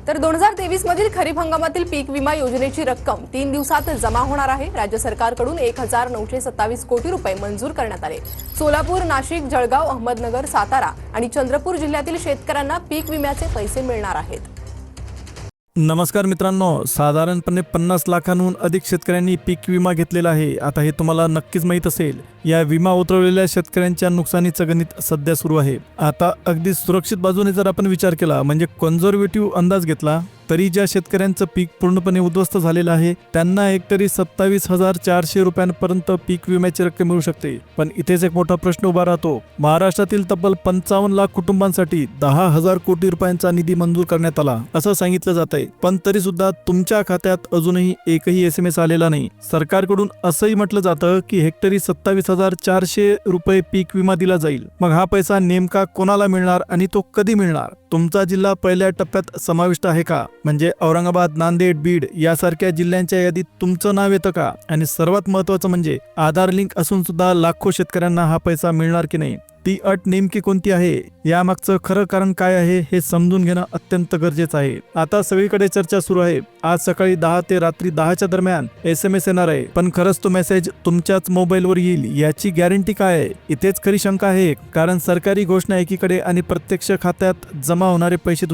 तर 2023 मधील खरीप हंगामातील पीक विमा योजनेची रक्कम 3 दिवसात जमा होणार आहे। राज्य सरकारकडून 1927 कोटी रुपये मंजूर करण्यात आले। सोलापूर, नाशिक, जळगाव, अहमदनगर, सातारा आणि चंद्रपूर जिल्ह्यातील शेतकऱ्यांना पीक विम्याचे पैसे मिळणार आहेत। नमस्कार मित्रांनो, साधारणपणे 50 लाखांहून अधिक शेतकऱ्यांनी पीक विमा घेतलेला आहे। आता हे तुम्हाला नक्कीच माहीत असेल। या विमा उतरवलेल्या शेतकऱ्यांच्या नुकसानीचं गणित सध्या सुरू आहे। आता अगदी सुरक्षित बाजूने जर आपण विचार केला, म्हणजे कन्झर्वेटिव्ह अंदाज घेतला, तरी ज्या शेतकऱ्यांचं पीक पूर्णपणे उद्ध्वस्त झालेलं आहे त्यांना हेक्टरी 27,400 रुपयांपर्यंत पीक विम्याची रक्कम मिळू शकते। पण इथेच एक मोठा प्रश्न उभा राहतो। महाराष्ट्रातील तब्बल 55 लाख कुटुंबांसाठी 10,000 कोटी रुपयांचा निधी मंजूर करण्यात आला असं सांगितलं जात आहे। पण तरी सुद्धा तुमच्या खात्यात अजूनही एकही SMS आलेला नाही। सरकारकडून असंही म्हटलं जातं की हेक्टरी 27,400 रुपये पीक विमा दिला जाईल। मग हा पैसा नेमका कोणाला मिळणार आणि तो कधी मिळणार? तुमचा जिल्हा पहिल्या टप्प्यात समाविष्ट आहे का? म्हणजे औरंगाबाद, नांदेड, बीड यासारख्या जिल्ह्यांच्या यादीत तुमचं नाव येतं का? आणि सर्वात महत्त्वाचं म्हणजे आधार लिंक असून सुद्धा लाखो शेतकऱ्यांना हा पैसा मिळणार की नाही? ती अट नेमकी कोणती आहे? यामागचं खरं कारण काय आहे हे समजून घेणं अत्यंत गरजेचं आहे। आता सगळीकडे चर्चा सुरू आहे। आज सकाळी 10 ते रात्री 10च्या दरम्यान SMS येणार आहे, पण खरंच तो मेसेज तुमच्याच मोबाईलवर येईल याची गॅरंटी काय आहे? इथेच खरी शंका आहे। कारण सरकारी घोषणा एकीकडे आणि प्रत्यक्ष खात्यात जमा होणारे पैसे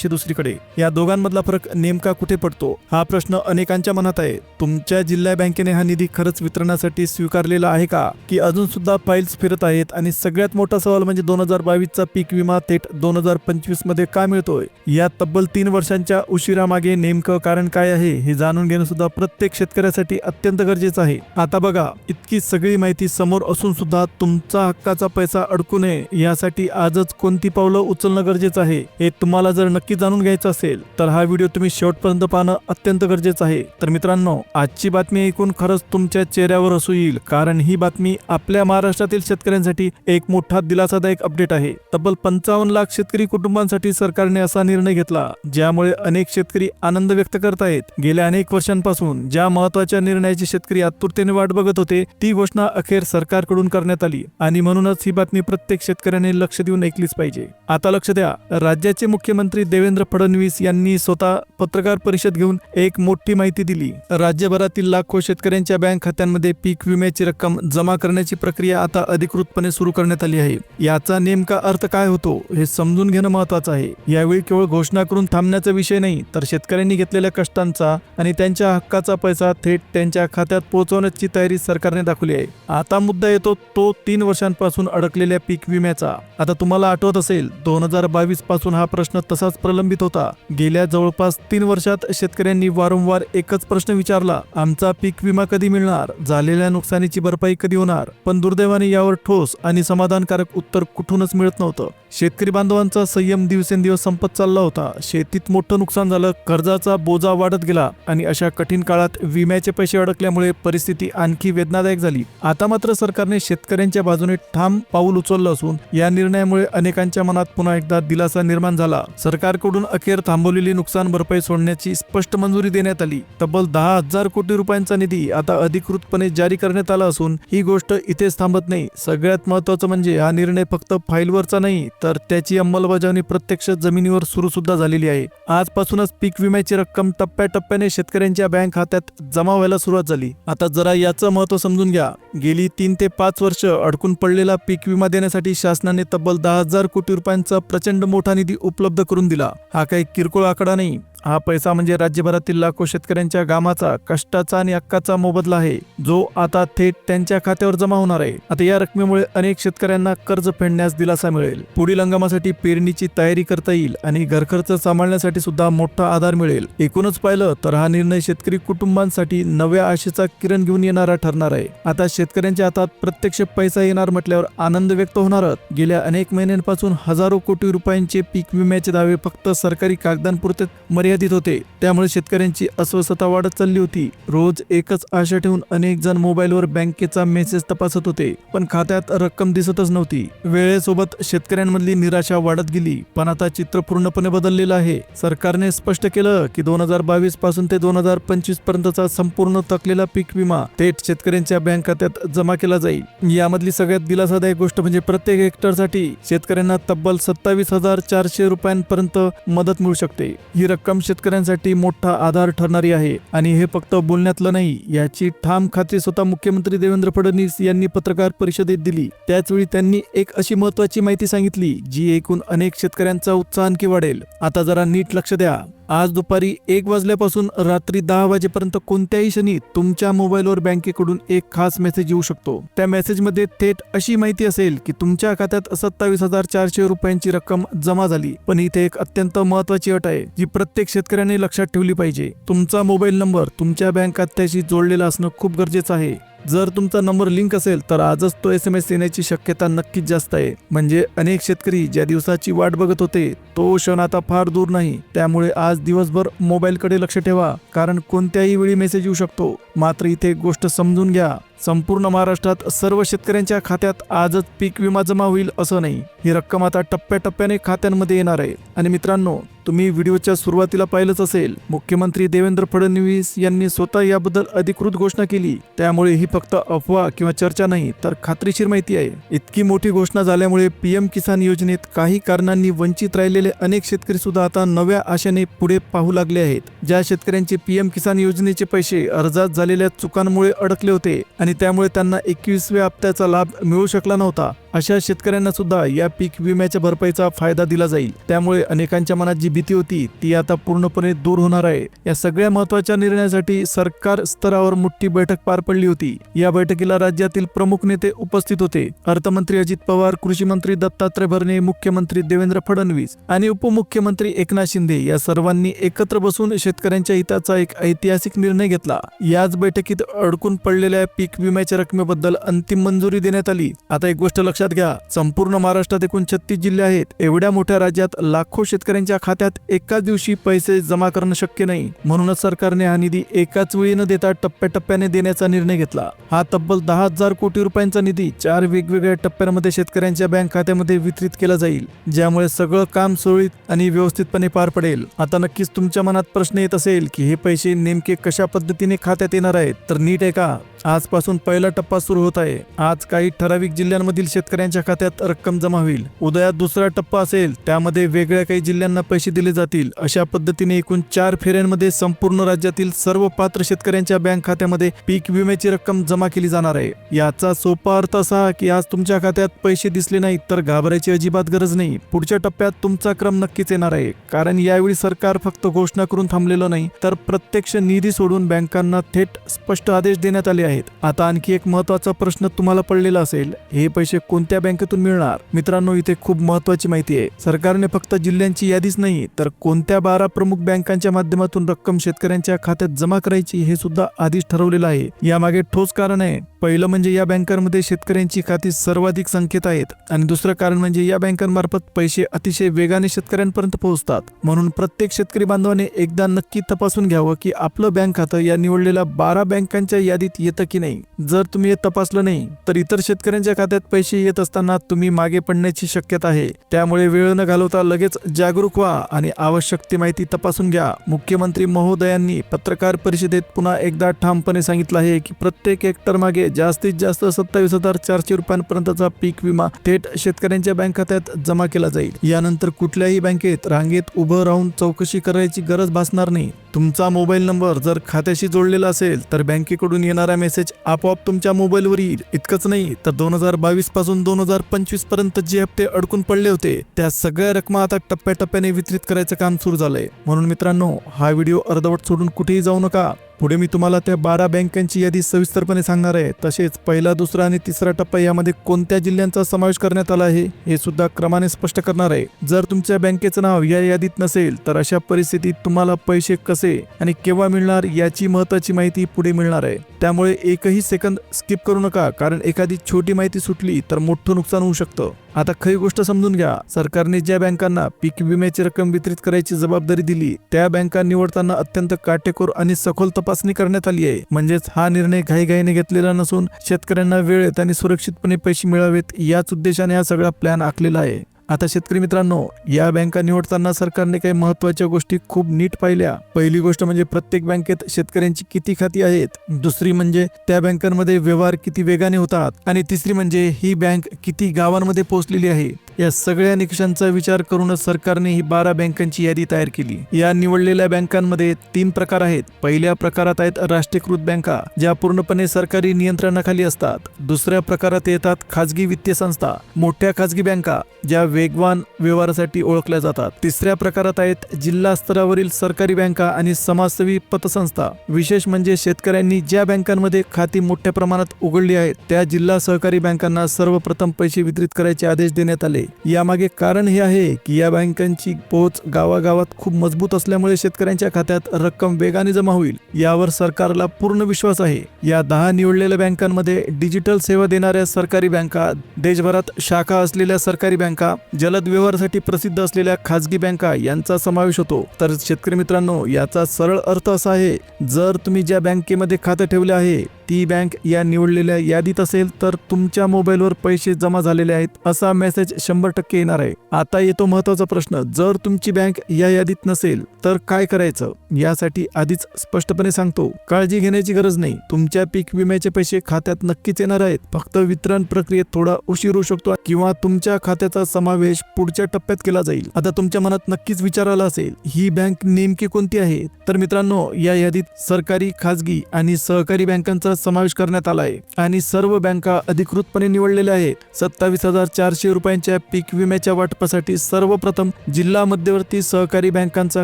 दुसरीकडे। या दोघांमधला फरक नेमका कुठे पडतो? हा प्रश्न अनेकांच्या मनात आहे। तुमच्या जिल्हा बँकेने हा निधी खरंच वितरणासाठी स्वीकारलेला आहे का, की अजून सुद्धा फाईल्स फिरत आहेत? आणि सगळ्यात मोठा सवाल म्हणजे 2022चा पीक विमा थेट 2025 मध्ये का मिळतोय? या तब्बल 3 वर्षांच्या उशिरामागे नेमकं कारण काय आहे हे जाणून घेणं सुद्धा प्रत्येक शेतकऱ्यासाठी अत्यंत गरजेचं आहे। आता बघा, इतकी सगळी माहिती समोर असून सुद्धा तुमचा हक्काचा पैसा अडकू नये यासाठी आजच कोणती पावलं उचलणं गरजेचं आहे हे तुम्हाला जर नक्की जाणून घ्यायचं असेल तर हा व्हिडिओ तुम्ही शेवटपर्यंत पाहणं अत्यंत गरजेचं आहे। तर मित्रांनो, आजची बातमी ऐकून खरंच तुमच्या चेहऱ्यावर हसू येईल, कारण ही बातमी आपल्या महाराष्ट्रातील शेतकऱ्यांसाठी एक मोठा दिलासादायक अपडेट आहे। तब्बल 55 लाख शेतकरी कुटुंबांसाठी सरकारने असा निर्णय घेतला ज्यामुळे अनेक शेतकरी आनंद व्यक्त करत आहेत। गेल्या अनेक वर्षांपासून ज्या महत्त्वाच्या निर्णयाची शेतकरी आतुरतेने वाट बघत होते ती घोषणा अखेर सरकारकडून करण्यात आली, आणि म्हणूनच ही बातमी प्रत्येक शेतकऱ्याने लक्ष देऊन ऐकलीच पाहिजे। आता लक्ष द्या, राज्याचे मुख्यमंत्री देवेंद्र फडणवीस यांनी स्वतः पत्रकार परिषद घेऊन एक मोठी माहिती दिली। राज्यभरातील लाखो शेतकऱ्यांच्या बँक खात्यांमध्ये पीक विम्याची रक्कम जमा करण्याची प्रक्रिया आता अधिकृतपणे सुरू करण्यात आली आहे। याचा नेमका अर्थ काय होतो हे समजून घेणं महत्त्वाचं आहे। यावेळी केवळ घोषणा करून थांबण्याचा विषय नाही, तर शेतकऱ्यांनी घेतलेल्या कष्टांचा आणि त्यांच्या हक्काचा पैसा थेट त्यांच्या खात्यात पोहोचवण्याची तयारी सरकारने दाखवली आहे। आता मुद्दा येतो तो 3 वर्षांपासून अडकलेल्या पीक विम्याचा। आता तुम्हाला आठवत असेल 2022 पासून हा प्रश्न तसाच प्रलंबित होता। गेल्या जवळपास 3 वर्षात शेतकऱ्यांनी वारंवार एकच प्रश्न विचारला, आमचा पीक विमा कधी मिळणार? झालेल्या नुकसानीची भरपाई कधी होणार? पण दुर्दैवाने यावर ठोस आणि समाधानकारक उत्तर कुठूनच मिळत नव्हतं। शेतकरी बांधवांचा संयम दिवसेंदिवस संपत चालला होता। शेतीत मोठं नुकसान झालं, कर्जाचा बोजा वाढत गेला, आणि अशा कठीण काळात विम्याचे पैसे अडकल्यामुळे परिस्थिती आणखी वेदनादायक झाली। आता मात्र सरकारने शेतकऱ्यांच्या बाजूने ठाम पाऊल उचललं असून या निर्णयामुळे अनेकांच्या मनात पुन्हा एकदा दिलासा निर्माण झाला। सरकारकडून अखेर थांबवलेली नुकसान भरपाई सोडण्याची स्पष्ट मंजुरी देण्यात आली। तब्बल 10,000 कोटी रुपयांचा निधी आता अधिकृतपणे जारी करण्यात आला असून ही गोष्ट इथेच थांबत नाही। सगळ्यात महत्त्वाचं म्हणजे हा निर्णय फक्त फाईलवरचा नाही, तर त्याची अंमलबजावणी प्रत्यक्ष जमिनीवर सुरू सुद्धा झालेली आहे। आजपासूनच पीक विम्याची रक्कम टप्प्याटप्प्याने शेतकऱ्यांच्या बँक खात्यात जमा व्हायला सुरुवात झाली। आता जरा याचं महत्त्व समजून घ्या। गेली 3 ते 5 वर्ष अडकून पडलेला पीक विमा देण्यासाठी शासनाने तब्बल 10,000 कोटी रुपयांचा प्रचंड मोठा निधी उपलब्ध करून दिला। हा काही किरकोळ आकडा नाही। हा पैसा म्हणजे राज्यभरातील लाखो शेतकऱ्यांच्या घामाचा, कष्टाचा आणि हक्काचा मोबदला आहे, जो आता थेट त्यांच्या खात्यावर जमा होणार आहे। आता या रकमेमुळे अनेक शेतकऱ्यांना कर्ज फेडण्यास दिलासा मिळेल, पुढील हंगामासाठी पेरणीची तयारी करता येईल आणि घरखर्च सांभाळण्यासाठी सुद्धा मोठा आधार मिळेल। एकूणच पाहिलं तर हा निर्णय शेतकरी कुटुंबांसाठी नव्या आशेचा किरण घेऊन येणारा ठरणार आहे। आता शेतकऱ्यांच्या हातात प्रत्यक्ष पैसा येणार म्हटल्यावर आनंद व्यक्त होणारच। गेल्या अनेक महिन्यांपासून हजारो कोटी रुपयांचे पीक विम्याचे दावे फक्त सरकारी कागदांपुरते मर्यादित यादीत होते. त्यामुळे शेतकऱ्यांची अस्वस्थता वाढत चालली होती. रोज एकच आशा ठेवून अनेक जण मोबाईलवर बँकेचा मेसेज तपासत होते, पण खात्यात रक्कम दिसतच नव्हती. वेळेसोबत शेतकऱ्यांमधली निराशा वाढत गेली. पण आता चित्र पूर्णपणे बदललेलं आहे. सरकारने स्पष्ट केलं की 2022 पासून ते 2025 पर्यंतचा संपूर्ण थकलेला पीक विमा थेट शेतकऱ्यांच्या बँक खात्यात जमा केला जाईल. यामधली सगळ्यात दिलासादायक गोष्ट म्हणजे प्रत्येक हेक्टरसाठी शेतकऱ्यांना तब्बल 27,400 रुपयांपर्यंत मदत मिळू शकते. ही रक्कम शेतकऱ्यांसाठी मोठा आधार ठरणारी आहे आणि हे फक्त बोलण्यातलं नाही, याची ठाम खात्री स्वतः मुख्यमंत्री देवेंद्र फडणवीस यांनी पत्रकार परिषदेत दिली. त्याचवेळी त्यांनी एक अशी महत्त्वाची माहिती सांगितली जी ऐकून अनेक शेतकऱ्यांचा उत्साह आणखी वाढेल. आता जरा नीट लक्ष द्या. आज दुपारी 1 वाजल्यापासून रात्री 10 वाजेपर्यंत कोणत्याही क्षणी तुमच्या मोबाईलवर बँकेकडून एक खास मेसेज येऊ शकतो. त्या मेसेजमध्ये थेट अशी माहिती असेल की तुमच्या खात्यात 27,400 रुपयांची रक्कम जमा झाली. पण इथे एक अत्यंत महत्त्वाची अट आहे जी प्रत्येक शेतकऱ्याने लक्षात ठेवली पाहिजे. तुमचा मोबाईल नंबर तुमच्या बँक खात्याशी जोडलेला असणं खूप गरजेचं आहे. जर तुमचा नंबर लिंक असेल तर आजच तो SMS येण्याची शक्यता नक्कीच जास्त आहे. म्हणजे अनेक शेतकरी ज्या दिवसाची वाट बघत होते तो क्षण आता फार दूर नाही. त्यामुळे आज दिवसभर मोबाईलकडे लक्ष ठेवा, कारण कोणत्याही वेळी मेसेज येऊ शकतो. मात्र इथे एक गोष्ट समजून घ्या, संपूर्ण महाराष्ट्रात सर्व शेतकऱ्यांच्या खात्यात आजच पीक विमा जमा होईल असं नाही. ही रक्कम आता टप्प्याटप्प्याने खात्यांमध्ये येणार आहे. आणि मित्रांनो, तुम्ही व्हिडिओच्या सुरुवातीला पाहिलंच असेल, मुख्यमंत्री देवेंद्र फडणवीस यांनी स्वतः याबद्दल अधिकृत घोषणा केली. त्यामुळे ही फक्त अफवा किंवा चर्चा नाही, तर खात्रीशीर माहिती आहे. इतकी मोठी घोषणा झाल्यामुळे PM किसान योजनेत काही कारणांनी वंचित राहिलेले अनेक शेतकरी सुद्धा आता नव्या आशेने पुढे पाहू लागले आहेत. ज्या शेतकऱ्यांचे PM किसान योजनेचे पैसे अर्जात झालेल्या चुकांमुळे अडकले होते आणि त्यामुळे त्यांना 21व्या हप्त्याचा लाभ मिळू शकला नव्हता, अशा शेतकऱ्यांना सुद्धा या पीक विम्याच्या भरपाईचा फायदा दिला जाईल. त्यामुळे अनेकांच्या मनात जी भीती होती ती आता पूर्णपणे दूर होणार आहे. या सगळ्या महत्त्वाच्या निर्णयासाठी सरकार स्तरावर मोठी बैठक पार पडली होती. या बैठकीला राज्यातील प्रमुख नेते उपस्थित होते. अर्थमंत्री अजित पवार, कृषी मंत्री दत्तात्रय भरणे, मुख्यमंत्री देवेंद्र फडणवीस आणि उपमुख्यमंत्री एकनाथ शिंदे या सर्वांनी एकत्र बसून शेतकऱ्यांच्या हिताचा एक ऐतिहासिक निर्णय घेतला. याच बैठकीत अडकून पडलेल्या पीक विम्याच्या रकमेबद्दल अंतिम मंजुरी देण्यात आली. आता एक गोष्ट लक्षात घ्या, संपूर्ण महाराष्ट्रात एकूण 36 जिल्हे आहेत. एवढ्या मोठ्या राज्यात लाखो शेतकऱ्यांच्या खात्यात एकाच दिवशी पैसे जमा करणं शक्य नाही. म्हणूनच सरकारने हा निधी एकाच वेळी न देता टप्प्याटप्प्याने देण्याचा निर्णय घेतला. हा तब्बल 10,000 कोटी रुपयांचा निधी 4 वेगवेगळ्या टप्प्यांमध्ये शेतकऱ्यांच्या बँक खात्यामध्ये वितरित केला जाईल, ज्यामुळे सगळं काम सुरळीत आणि व्यवस्थितपणे पार पडेल. आता नक्कीच तुमच्या मनात प्रश्न येत असेल की हे पैसे नेमके कशा पद्धतीने खात्यात येणार आहेत. तर नीट आहे का, आजपासून पहिला टप्पा सुरू होत आहे. आज काही ठराविक जिल्ह्यांमधील शेतकऱ्यांच्या खात्यात रक्कम जमा होईल. उद्या दुसरा टप्पा असेल, त्यामध्ये वेगळ्या काही जिल्ह्यांना पैसे दिले जातील. अशा पद्धतीने एकूण 4 फेऱ्यांमध्ये संपूर्ण राज्यातील सर्व पात्र शेतकऱ्यांच्या बँक खात्यामध्ये पीक विम्याची रक्कम जमा केली जाणार आहे. याचा सोपा अर्थ असा की आज तुमच्या खात्यात पैसे दिसले नाहीत तर घाबरायची अजिबात गरज नाही. पुढच्या टप्प्यात तुमचा क्रम नक्कीच येणार आहे. कारण यावेळी सरकार फक्त घोषणा करून थांबलेलं नाही, तर प्रत्यक्ष निधी सोडून बँकांना थेट स्पष्ट आदेश देण्यात आले आहेत. आता आणखी एक महत्त्वाचा प्रश्न तुम्हाला पडलेला असेल, हे पैसे कोणत्या बँकेतून मिळणार? मित्रांनो, इथे खूप महत्त्वाची माहिती आहे. सरकारने फक्त जिल्ह्यांची यादीच नाही, तर कोणत्या 12 प्रमुख बँकांच्या माध्यमातून रक्कम शेतकऱ्यांच्या खात्यात जमा करायची हे सुद्धा आधीच ठरवलेलं आहे. यामागे ठोस कारण आहे. पहिलं म्हणजे या बँकांमध्ये शेतकऱ्यांची खाती सर्वाधिक संख्येत आहेत आणि दुसरं कारण म्हणजे या बँकांमार्फत पैसे अतिशय वेगाने शेतकऱ्यांपर्यंत पोहोचतात. म्हणून प्रत्येक शेतकरी बांधवाने एकदा नक्की तपासून घ्यावं की आपलं बँक खातं या निवडलेल्या 12 बँकांच्या यादीत येतं की नाही. जर तुम्ही हे तपासलं नाही तर इतर शेतकऱ्यांच्या खात्यात पैसे येत असताना तुम्ही मागे पडण्याची शक्यता आहे. त्यामुळे वेळ न घालवता लगेच जागरूक व्हा आणि आवश्यक ती माहिती तपासून घ्या. मुख्यमंत्री महोदयांनी पत्रकार परिषदेत पुन्हा एकदा ठामपणे सांगितलं आहे की प्रत्येक हेक्टर मागे जास्तीत जास्त 27,400 रुपयांपर्यंतचा पीक विमा थेट शेतकऱ्यांच्या बँक खात्यात जमा केला जाईल. यानंतर कुठल्याही बँकेत रांगेत उभं राहून चौकशी करायची गरज भासणार नाही. तुमचा मोबाईल नंबर जर खात्याशी जोडलेला असेल तर बँकेकडून येणारा मेसेज आपोआप तुमच्या मोबाईलवर येईल. इतकंच नाही तर 2022 पासून 2025 पर्यंत जे हप्ते अडकून पडले होते त्या सगळ्या रकमा आता टप्प्याटप्प्याने वितरित करायचं काम सुरू झालंय. म्हणून मित्रांनो, हा व्हिडिओ अर्धवट सोडून कुठेही जाऊ नका. पुढे मी तुम्हाला त्या 12 बँकांची यादी सविस्तरपणे सांगणार आहे. तसेच पहिला, दुसरा आणि तिसरा टप्पा यामध्ये कोणत्या जिल्ह्यांचा समावेश करण्यात आला आहे हे सुद्धा क्रमाने स्पष्ट करणार आहे. जर तुमच्या बँकेचं नाव या यादीत नसेल तर अशा परिस्थितीत तुम्हाला पैसे कसे आणि केव्हा मिळणार याची महत्त्वाची माहिती पुढे मिळणार आहे. त्यामुळे एकही सेकंद स्किप करू नका, कारण एखादी छोटी माहिती सुटली तर मोठं नुकसान होऊ शकतं. आता खरी गोष्ट समजून घ्या, सरकारने ज्या बँकांना पीक विम्याची रक्कम वितरित करायची जबाबदारी दिली त्या बँका निवडताना अत्यंत काटेकोर आणि सखोल तपासणी करण्यात आली आहे. म्हणजेच हा निर्णय घाईघाईने घेतलेला नसून शेतकऱ्यांना वेळेत आणि सुरक्षितपणे पैसे मिळावेत याच उद्देशाने हा सगळा प्लॅन आखलेला आहे. आता शेतकरी मित्रांनो, या बँका निवडताना सरकारने काही महत्वाच्या गोष्टी खूप नीट पाहिल्या. पहिली गोष्ट म्हणजे प्रत्येक बँकेत शेतकऱ्यांची किती खाती आहेत, दुसरी म्हणजे त्या बँकांमध्ये व्यवहार किती वेगाने होतात, आणि तिसरी म्हणजे ही बँक किती गावांमध्ये पोहोचलेली आहे. या सगळ्या निकषांचा विचार करूनच सरकारने ही 12 बँकांची यादी तयार केली. या निवडलेल्या बँकांमध्ये 3 प्रकार आहेत. पहिल्या प्रकारात आहेत राष्ट्रीयकृत बँका, ज्या पूर्णपणे सरकारी नियंत्रणाखाली असतात. दुसऱ्या प्रकारात येतात खाजगी वित्तीय संस्था, मोठ्या खाजगी बँका ज्या वेगवान व्यवहारासाठी ओळखल्या जातात. तिसऱ्या प्रकारात आहेत जिल्हा स्तरावरील सरकारी बँका आणि समाजसेवी पतसंस्था. विशेष म्हणजे शेतकऱ्यांनी ज्या बँकांमध्ये खाती मोठ्या प्रमाणात उघडली आहेत त्या जिल्हा सहकारी बँकांना सर्वप्रथम पैसे वितरित करायचे आदेश देण्यात आले. यामागे कारण हे आहे की या बँकांची पोहोच गावागावात खूप मजबूत असल्यामुळे शेतकऱ्यांच्या खात्यात रक्कम वेगाने जमा होईल यावर सरकारला पूर्ण विश्वास आहे. या 10 निवडलेल्या बँकांमध्ये डिजिटल सेवा देणाऱ्या सरकारी बँका, देशभरात शाखा असलेल्या सरकारी बँका, जलद व्यवहारासाठी प्रसिद्ध असलेल्या खाजगी बँका यांचा समावेश होतो. तर शेतकरी मित्रांनो, याचा सरळ अर्थ असा आहे, जर तुम्ही ज्या बँकेमध्ये खाते ठेवले आहे ती बँक या निवडलेल्या यादीत असेल तर तुमच्या मोबाईलवर पैसे जमा झालेले आहेत असा मेसेज 100% येणार आहे. आता येतो महत्वाचा प्रश्न, जर तुमची बँक या यादीत नसेल तर काय करायचं? यासाठी आधीच स्पष्टपणे सांगतो, काळजी घेण्याची गरज नाही. तुमच्या पीक विम्याचे पैसे खात्यात नक्कीच येणार आहेत. फक्त वितरण प्रक्रियेत थोडा उशीर होऊ शकतो किंवा तुमच्या खात्याचा समावेश पुढच्या टप्प्यात केला जाईल. आता तुमच्या मनात नक्कीच विचार आला असेल, ही बँक नेमकी कोणती आहे? तर मित्रांनो, या यादीत सरकारी, खाजगी आणि सहकारी बँकांचा समावेश करण्यात आला आहे आणि सर्व बँका अधिकृतपणे निवडलेल्या आहेत. 27,400 रुपयांच्या पीक विम्याच्या वाटपासाठी सर्वप्रथम जिल्हा मध्यवर्ती सहकारी बँकांचा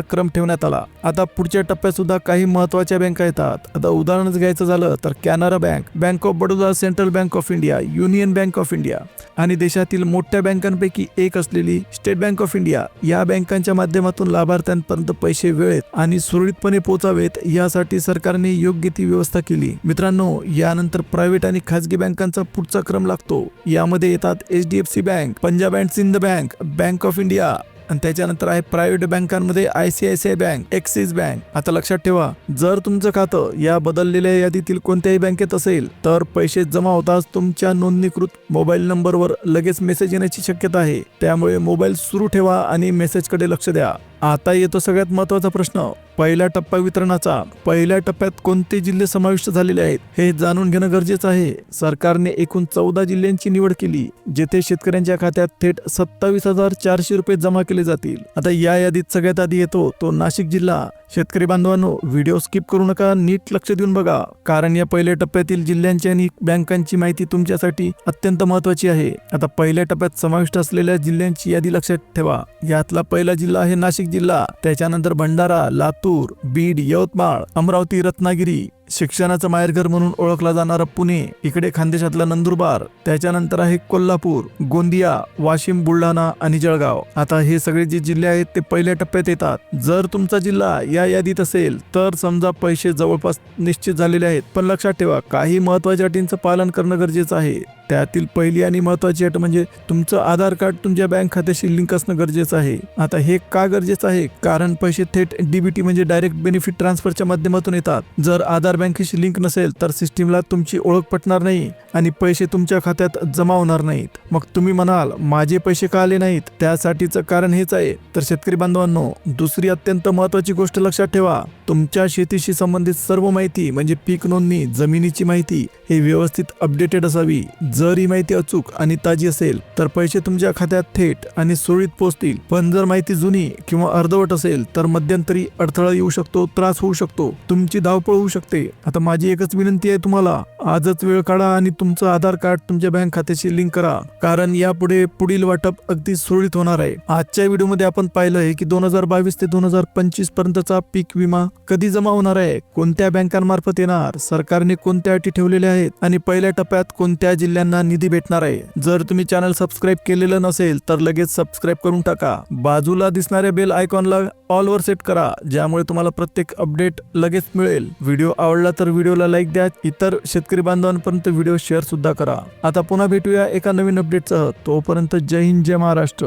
क्रम ठेवण्यात आला. आता पुढच्या टप्प्यात सुद्धा काही महत्वाच्या बँका येतात. आता उदाहरणच घ्यायचं झालं तर Canara bank, bank of Baroda, central bank of India, union bank of India आणि देशातील मोठ्या बँकांपैकी एक असलेली स्टेट बँक ऑफ इंडिया. या बँकांच्या माध्यमातून लाभार्थ्यांपर्यंत पैसे वेळेत आणि सुरळीतपणे पोहोचावेत यासाठी सरकारने योग्य ती व्यवस्था केली. मित्रांनो, यानंतर प्रायव्हेट आणि खाजगी बँकांचा पुढचा क्रम लागतो. यामध्ये येतात HDFC bank, Punjab and Sind bank, bank of India आणि त्याच्यानंतर आहे प्रायव्हेट बँकांमध्ये ICICI बँक, ॲक्सिस बँक. आता लक्षात ठेवा, जर तुमचं खातं या बदललेल्या यादीतील कोणत्याही बँकेत असेल तर पैसे जमा होताच तुमच्या नोंदणीकृत मोबाईल नंबरवर लगेच मेसेज येण्याची शक्यता आहे. त्यामुळे मोबाईल सुरू ठेवा आणि मेसेजकडे लक्ष द्या. आता येतो सगळ्यात महत्वाचा प्रश्न, पहिला टप्पा वितरणाचा. पहिल्या टप्प्यात कोणते जिल्हे समाविष्ट झालेले आहेत हे जाणून घेणं गरजेचं आहे. सरकारने एकूण 14 जिल्ह्यांची निवड केली जेथे शेतकऱ्यांच्या खात्यात थेट 27,400 रुपये जमा केले जातील. आता या यादीत सगळ्यात आधी येतो तो नाशिक जिल्हा. शेतकरी बांधवांनो, व्हिडिओ स्किप करू नका, नीट लक्ष देऊन बघा, कारण या पहिल्या टप्प्यातील जिल्ह्यांची आणि बँकांची माहिती तुमच्यासाठी अत्यंत महत्वाची आहे. आता पहिल्या टप्प्यात समाविष्ट असलेल्या जिल्ह्यांची यादी लक्षात ठेवा. यातला पहिला जिल्हा आहे नाशिक जिल्हा, त्याच्यानंतर भंडारा, लातूर, बीड, यवतमाळ, अमरावती, रत्नागिरी, शिक्षणाचं माहेरघर म्हणून ओळखला जाणारा पुणे, इकडे खानदेशातला नंदुरबार, त्याच्यानंतर आहे कोल्हापूर, गोंदिया, वाशिम, बुलढाणा आणि जळगाव. आता हे सगळे जे जिल्हे आहेत ते पहिल्या टप्प्यात येतात. जर तुमचा जिल्हा या यादीत असेल तर समजा पैसे जवळपास निश्चित झालेले आहेत, पण लक्षात ठेवा काही महत्वाच्या अटींचं पालन करणं गरजेचं आहे. त्यातील पहिली आणि महत्वाची अट म्हणजे तुमचं आधार कार्ड तुमच्या बँक खात्याशी लिंक असणं गरजेचं आहे. आता हे का गरजेचं आहे? कारण पैसे थेट DBT म्हणजे डायरेक्ट बेनिफिट ट्रान्सफरच्या माध्यमातून येतात. जर आधार बँकेशी लिंक नसेल तर सिस्टीमला तुमची ओळख पटणार नाही आणि पैसे तुमच्या खात्यात जमा होणार नाहीत. मग तुम्ही म्हणाल, माझे पैसे का आले नाहीत? त्यासाठीचं कारण हेच आहे. तर शेतकरी बांधवांनो, दुसरी अत्यंत महत्वाची गोष्ट लक्षात ठेवा, तुमच्या शेतीशी संबंधित सर्व माहिती म्हणजे पीक नोंदणी, जमिनीची माहिती हे व्यवस्थित अपडेटेड असावी. जर ही माहिती अचूक आणि ताजी असेल तर पैसे तुमच्या खात्यात थेट आणि सुरळीत पोहोचतील. पण जर माहिती जुनी किंवा अर्धवट असेल तर मध्यंतरी अडथळा येऊ शकतो, त्रास होऊ शकतो, तुमची धावपळ होऊ शकते. आता माझी एकच विनंती आहे तुम्हाला, आजच वेळ काढा आणि तुमचं आधार कार्ड तुमच्या बँक खात्याशी लिंक करा, कारण यापुढे पुढील वाटप अगदी सुरळीत होणार आहे. आजच्या व्हिडिओमध्ये आपण पाहिलंय की 2022 ते 2025 पर्यंतचा पीक विमा कधी जमा होणार आहे, कोणत्या बँकांमार्फत येणार, सरकारने कोणत्या अटी ठेवलेल्या आहेत आणि पहिल्या टप्प्यात कोणत्या जिल्ह्यांना निधी भेटणार आहे. जर तुम्ही चॅनल सबस्क्राईब केलेलं नसेल तर लगेच सबस्क्राईब करून टाका. बाजूला दिसणाऱ्या बेल आयकॉनला ऑल वर सेट करा, ज्यामुळे तुम्हाला प्रत्येक अपडेट लगेच मिळेल. व्हिडिओ आवडला आवडला तर व्हिडिओला लाईक द्या, इतर शेतकरी बांधवांपर्यंत व्हिडिओ शेअर सुद्धा करा. आता पुन्हा भेटूया एका नवीन अपडेटसह. तोपर्यंत जय हिंद, जय महाराष्ट्र.